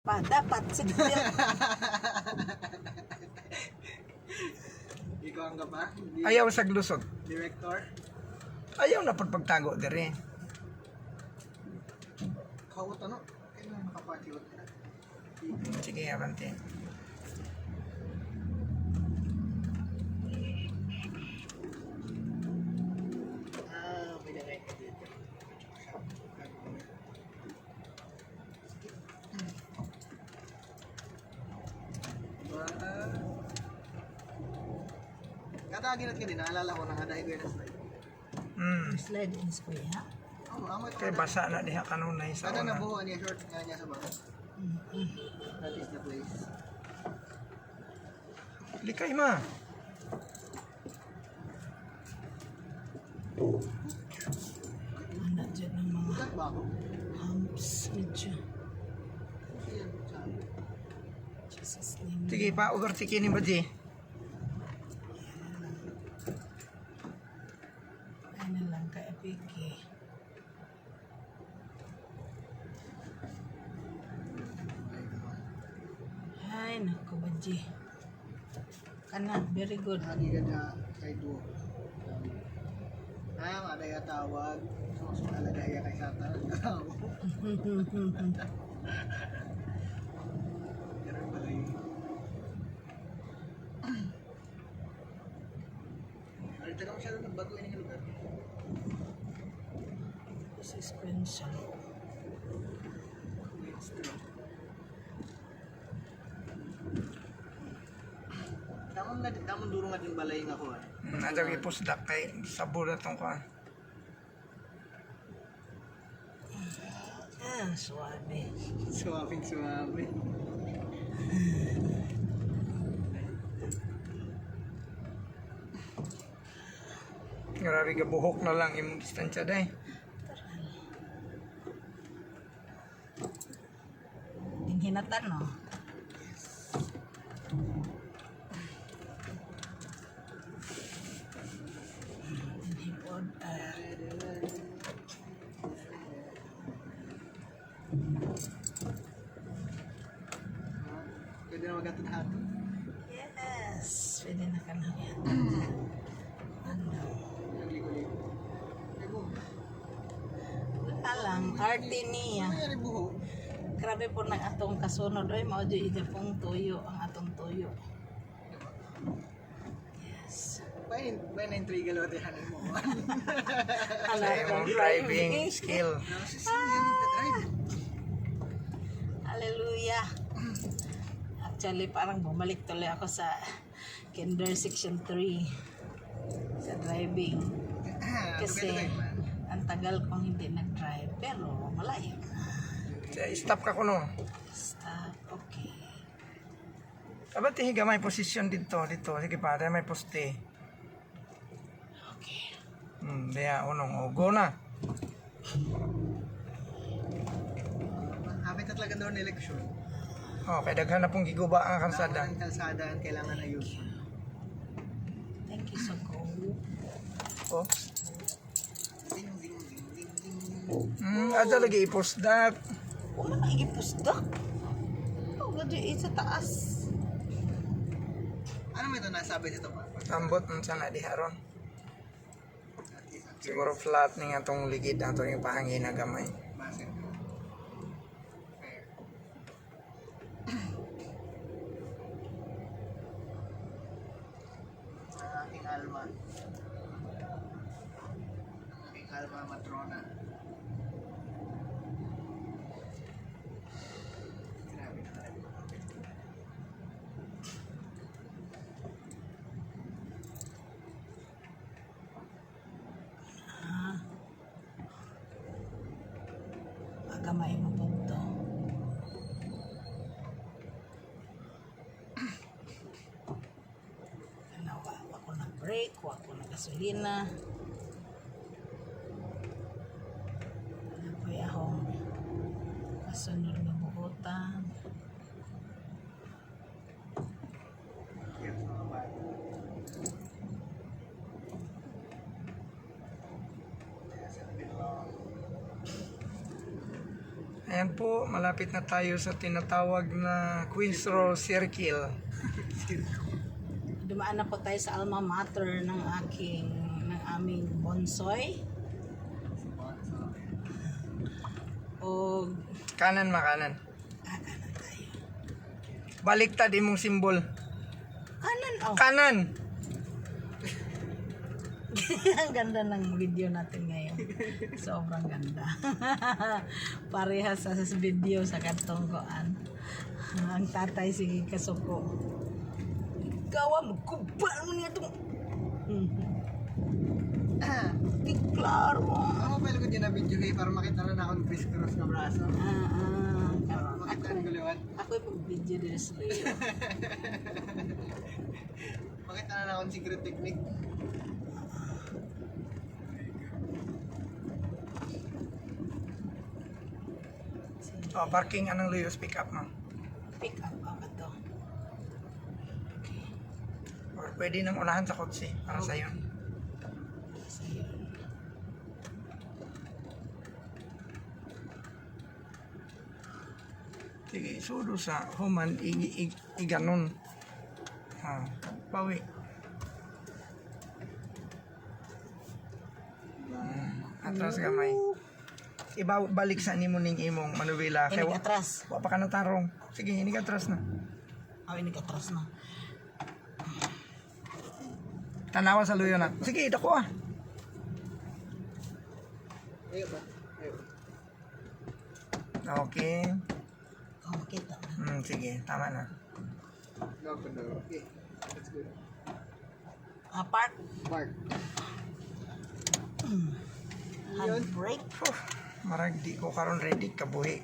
Dapat sige. Ikaw ang gapa? Ayaw sa glusod. Director? Ayaw na pagtago dire. Kawot ano? Kailan nakapatiwat na? Sige, abante. May dagay ka dito. Kataginat ka din, naalala ko nang adaig na slide. Slide in kuya. Oo, amoy Kay basa na diha kanunay sa Kada una. nabuhuan niya short nga niya sa bangka. That is the place. Likay ma. Ano dyan ng mga Bukat ba ako? humps medyo. Siya, sabi. Jesus name. Sige pa, overtake ni ba di? Ano lang ka epiki. Ay, naku badji. Kana, very good. Lagi ka na kay Duo. Ada ya tawag. So, alaga ya kay Satan. Ganun pala yun. Alita ka masyado ng bago yung lugar. Suspension. Tamang duro nga din balay nga ko. Nadyo ipusdak kay sabor na tong kuan. Suave. Suwabing. Grabe ka buhok na lang imong distansya day. Hinatan no. Hinipod. Pwede na magatid hato. Yes. Pwede na ka na yan. Ano? Nagligo-ligo. Ligo. Wala lang. Arty niya. Ano yan buho? Grabe po ng atong kasunod. Ay, maudio ito pong tuyo. Ang atong tuyo. Yes. Bayan na intriga lo tihanin mo. Ala, Sa imong driving skill. Drive. Hallelujah. Actually, parang bumalik tuloy ako sa Kinder Section 3 sa driving. Kasi ang tagal kong hindi nag-drive. Pero malayo na. Stop ka kuno. Stop. Okay. Dapat higa may posisyon dito. Sige pa, may poste. Okay. Diya unong go na. Hapit na talaga doon na eleksyon. Kay daghan na pong giguba ang kalsada. Ang kalsada ang kailangan ayusin. Thank you so Oh. Ding, ding, ding, ding, ding. Ada lagi ipusdak. wala ka igipusdak. Oh, gadyo sa taas. Ano may ito nasabi dito pa? Ambot unsa na diha ron. Siguro flat ning atong ligid ato yung pahangin na gamay. Base. Ang aking alma. Ang aking alma matrona. Grabe na talaga. Magamay mo po ito. Nawa ako ng brake, wa ako ng gasolina. Ano po akong kasunod na buhutan. Yes, mga bata. Ayan po, malapit na tayo sa tinatawag na Queen's Row Circle. Dumaan na po tayo sa alma mater ng aming bonsoy. O Kanan makanan. kanan tayo. Baliktad imong simbol. Kanan, oh. Kanan. Ang ganda ng video natin ngayon. Sobrang ganda. Parehas sa video sa kantong koan. Ang tatay sige kasuko. Ikaw ang magkubal mo niya itong... Di klaro. Ako pala ko dyan na video kayo para makita na ako ng criss-cross na braso. Makita ang guliwan. Ako yung video din sa iyo. Makita na ako ng secret technique. Oh, parking anong Luyos pick up mo. Pick up ako to. Or pwede nang unahan sa kotse para sa iyo. So, yun. Sige, sudo sa human iganon. Ha, bawi. Atras gamay. Balik sa nimo ning imong manubela kay Inig atras. wa pa ka natarong. Sige, inig atras na. Inig atras na. Tanawa sa luyo na. Sige, dako ah. Ayun ba? Ayun. Okay. Oh, makita na. Sige, tama na. No, okay. Let's go. Park. Mark. Handbrake. Marag di ko karon ready kabuhi.